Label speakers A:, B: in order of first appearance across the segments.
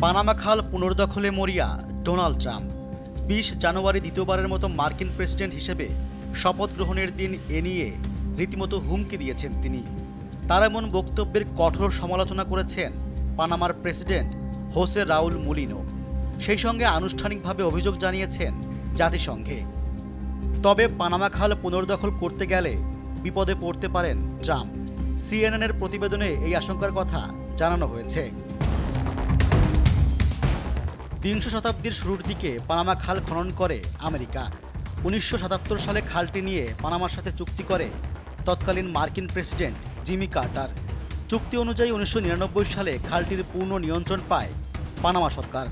A: Panama খাল পুনর্দখলে মরিয়া Donald Trump. 20 জানুয়ারি দ্বিতীয়বারের মতো মার্কিন প্রেসিডেন্ট হিসেবে শপথ গ্রহণের দিন এ নিয়ে রীতিমতো হুমকি দিয়েছেন তিনি। তার এমন বক্তব্যের কঠোর সমালোচনা করেছেন পানামার প্রেসিডেন্ট হোসে রাউল মুলিনো। সেই সঙ্গে আনুষ্ঠানিকভাবে অভিযোগ জানিয়েছেন জাতিসংঘে। তবে পানামা খাল পুনর্দখল করতে গেলে বিপদে পড়তে পারেন ট্রাম্প। সিএনএনের প্রতিবেদনে এই আশঙ্কার কথা জানানো হয়েছে। 20 শতাব্দীর শুরুর দিকে পানামা খাল খনন করে আমেরিকা। 1977 সালে খালটি নিয়ে পানামার সাথে চুক্তি করে তৎকালীন মার্কিন প্রেসিডেন্ট জিমি কার্টার। চুক্তি অনুযায়ী 1999 সালে খালটির পূর্ণ নিয়ন্ত্রণ পায় পানামা সরকার।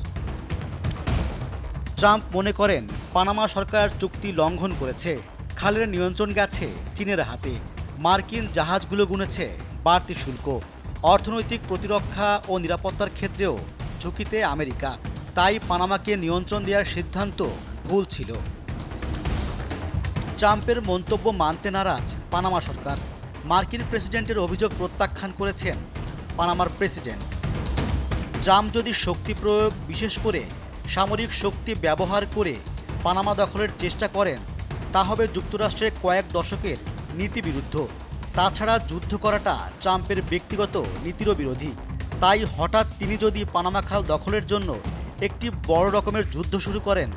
A: ট্রাম্প মনে করেন পানামা সরকার চুক্তি লঙ্ঘন করেছে। খালের নিয়ন্ত্রণ গেছে চীনের হাতে। মার্কিন জাহাজগুলো গুনেছে বাড়তি শুল্ক। অর্থনৈতিক প্রতিরক্ষা ও নিরাপত্তার ক্ষেত্রেও ঝুঁকিতে আমেরিকা। তাই পানামাকে নিয়ন্ত্রণ দেওয়ার সিদ্ধান্ত ভুল ছিল। ট্রাম্পের মন্তব্য মানতে নারাজ পানামা সরকার। মার্কিন প্রেসিডেন্টের অভিযোগ প্রত্যাখ্যান করেছেন পানামার প্রেসিডেন্ট। ট্রাম্প যদি শক্তি প্রয়োগ, বিশেষ করে সামরিক শক্তি ব্যবহার করে পানামা দখলের চেষ্টা করেন, তা হবে যুক্তরাষ্ট্রের কয়েক দশকের নীতিবিরুদ্ধ। তাছাড়া যুদ্ধ করাটা ট্রাম্পের ব্যক্তিগত নীতিরও বিরোধী। তাই হঠাৎ তিনি যদি পানামা খাল দখলের জন্য একটি বড় রকমের যুদ্ধ শুরু করেন,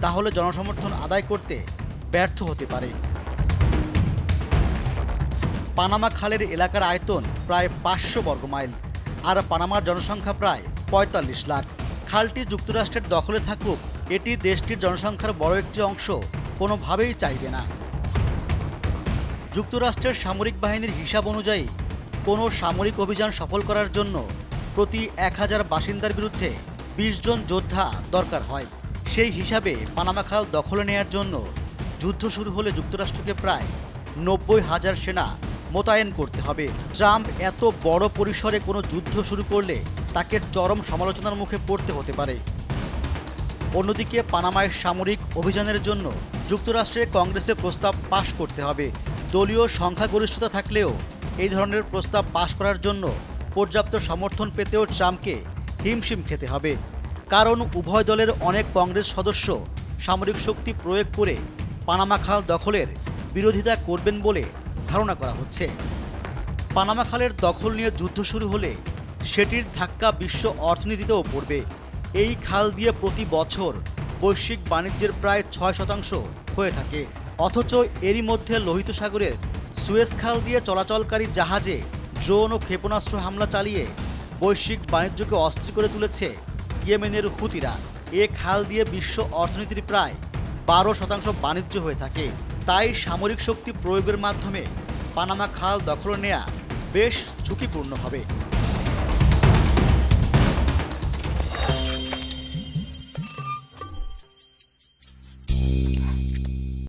A: তাহলে জনসমর্থন আদায় করতে ব্যর্থ হতে পারে। পানামা খালের এলাকার আয়তন প্রায় 500 বর্গমাইল, আর পানামার জনসংখ্যা প্রায় 45 লাখ। খালটি যুক্তরাষ্ট্রের দখলে থাকুক, এটি দেশটির জনসংখ্যার বড় একটি অংশ কোনোভাবেই চাইবে না। যুক্তরাষ্ট্রের সামরিক বাহিনীর হিসাব অনুযায়ী কোনো সামরিক অভিযান সফল করার জন্য প্রতি 1000 বাসিন্দার বিরুদ্ধে 20 জন যোদ্ধা দরকার হয়। সেই হিসাবে পানামা খাল দখলে নেয়ার জন্য যুদ্ধ শুরু হলে যুক্তরাষ্ট্রকে প্রায় 90,000 সেনা মোতায়েন করতে হবে। ট্রাম্প এত বড় পরিসরে কোনো যুদ্ধ শুরু করলে তাকে চরম সমালোচনার মুখে পড়তে হতে পারে। অন্যদিকে পানামায় সামরিক অভিযানের জন্য যুক্তরাষ্ট্রের কংগ্রেসে প্রস্তাব পাশ করতে হবে। দলীয় সংখ্যাগরিষ্ঠতা থাকলেও এই ধরনের প্রস্তাব পাশ করার জন্য পর্যাপ্ত সমর্থন পেতেও ট্রাম্পকে হিমশিম খেতে হবে। কারণ উভয় দলের অনেক কংগ্রেস সদস্য সামরিক শক্তি প্রয়োগ করে পানামা খাল দখলের বিরোধিতা করবেন বলে ধারণা করা হচ্ছে। পানামা খালের দখল নিয়ে যুদ্ধ শুরু হলে সেটির ধাক্কা বিশ্ব অর্থনীতিতেও পড়বে। এই খাল দিয়ে প্রতি বছর বৈশ্বিক বাণিজ্যের প্রায় 6% হয়ে থাকে। অথচ এরই মধ্যে লোহিত সাগরের সুয়েজ খাল দিয়ে চলাচলকারী জাহাজে ড্রোন ও ক্ষেপণাস্ত্র হামলা চালিয়ে বৈশ্বিক বাণিজ্যকে অস্থির করে তুলেছে ইয়েমেনের হুতিরা। এ খাল দিয়ে বিশ্ব অর্থনীতির প্রায় 12% বাণিজ্য হয়ে থাকে। তাই সামরিক শক্তি প্রয়োগের মাধ্যমে পানামা খাল দখল নেওয়া বেশ ঝুঁকিপূর্ণ হবে।